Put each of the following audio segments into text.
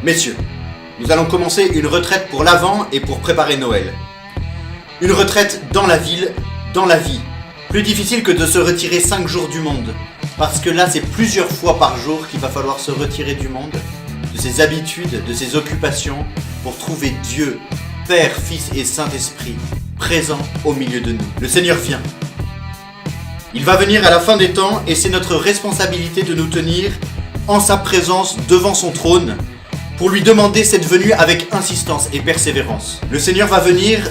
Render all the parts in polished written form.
Messieurs, nous allons commencer une retraite pour l'Avent et pour préparer Noël. Une retraite dans la ville, dans la vie. Plus difficile que de se retirer 5 jours du monde. Parce que là, c'est plusieurs fois par jour qu'il va falloir se retirer du monde, de ses habitudes, de ses occupations, pour trouver Dieu, Père, Fils et Saint-Esprit, présent au milieu de nous. Le Seigneur vient. Il va venir à la fin des temps et c'est notre responsabilité de nous tenir en sa présence devant son trône pour lui demander cette venue avec insistance et persévérance. Le Seigneur va venir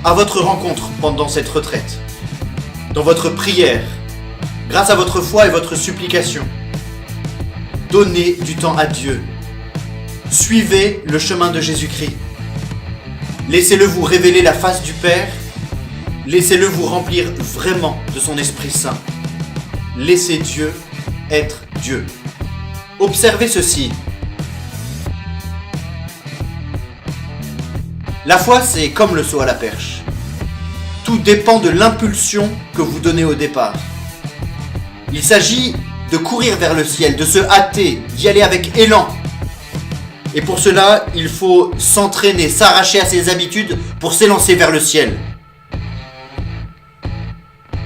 à votre rencontre pendant cette retraite, dans votre prière, grâce à votre foi et votre supplication. Donnez du temps à Dieu. Suivez le chemin de Jésus-Christ. Laissez-le vous révéler la face du Père. Laissez-le vous remplir vraiment de son Esprit Saint. Laissez Dieu être Dieu. Observez ceci. La foi, c'est comme le saut à la perche. Tout dépend de l'impulsion que vous donnez au départ. Il s'agit de courir vers le ciel, de se hâter, d'y aller avec élan. Et pour cela, il faut s'entraîner, s'arracher à ses habitudes pour s'élancer vers le ciel.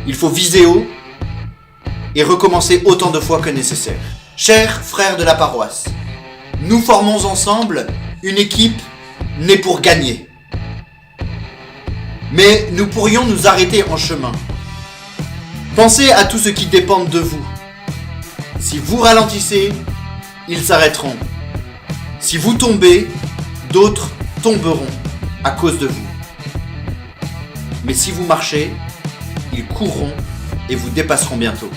Il faut viser haut et recommencer autant de fois que nécessaire. Chers frères de la paroisse, nous formons ensemble une équipe née pour gagner. Mais nous pourrions nous arrêter en chemin. Pensez à tout ce qui dépend de vous. Si vous ralentissez, ils s'arrêteront. Si vous tombez, d'autres tomberont à cause de vous. Mais si vous marchez, ils courront et vous dépasseront bientôt.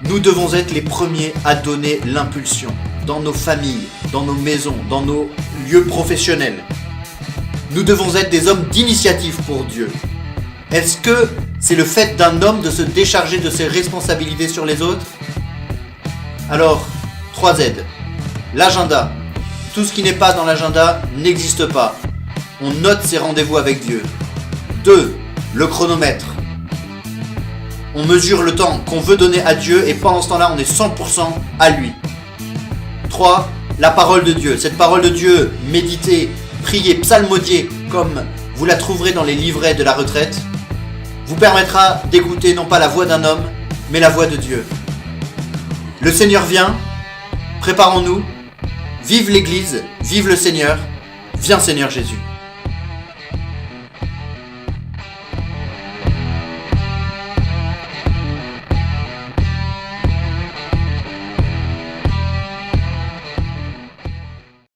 Nous devons être les premiers à donner l'impulsion dans nos familles, dans nos maisons, dans nos lieux professionnels. Nous devons être des hommes d'initiative pour Dieu. Est-ce que c'est le fait d'un homme de se décharger de ses responsabilités sur les autres? Alors, 3Z. L'agenda. Tout ce qui n'est pas dans l'agenda n'existe pas. On note ses rendez-vous avec Dieu. 2. Le chronomètre. On mesure le temps qu'on veut donner à Dieu et pendant ce temps-là, on est 100% à lui. 3. La parole de Dieu. Cette parole de Dieu, méditée, priée, psalmodiée, comme vous la trouverez dans les livrets de la retraite, vous permettra d'écouter non pas la voix d'un homme, mais la voix de Dieu. Le Seigneur vient, préparons-nous, vive l'Église, vive le Seigneur, viens Seigneur Jésus.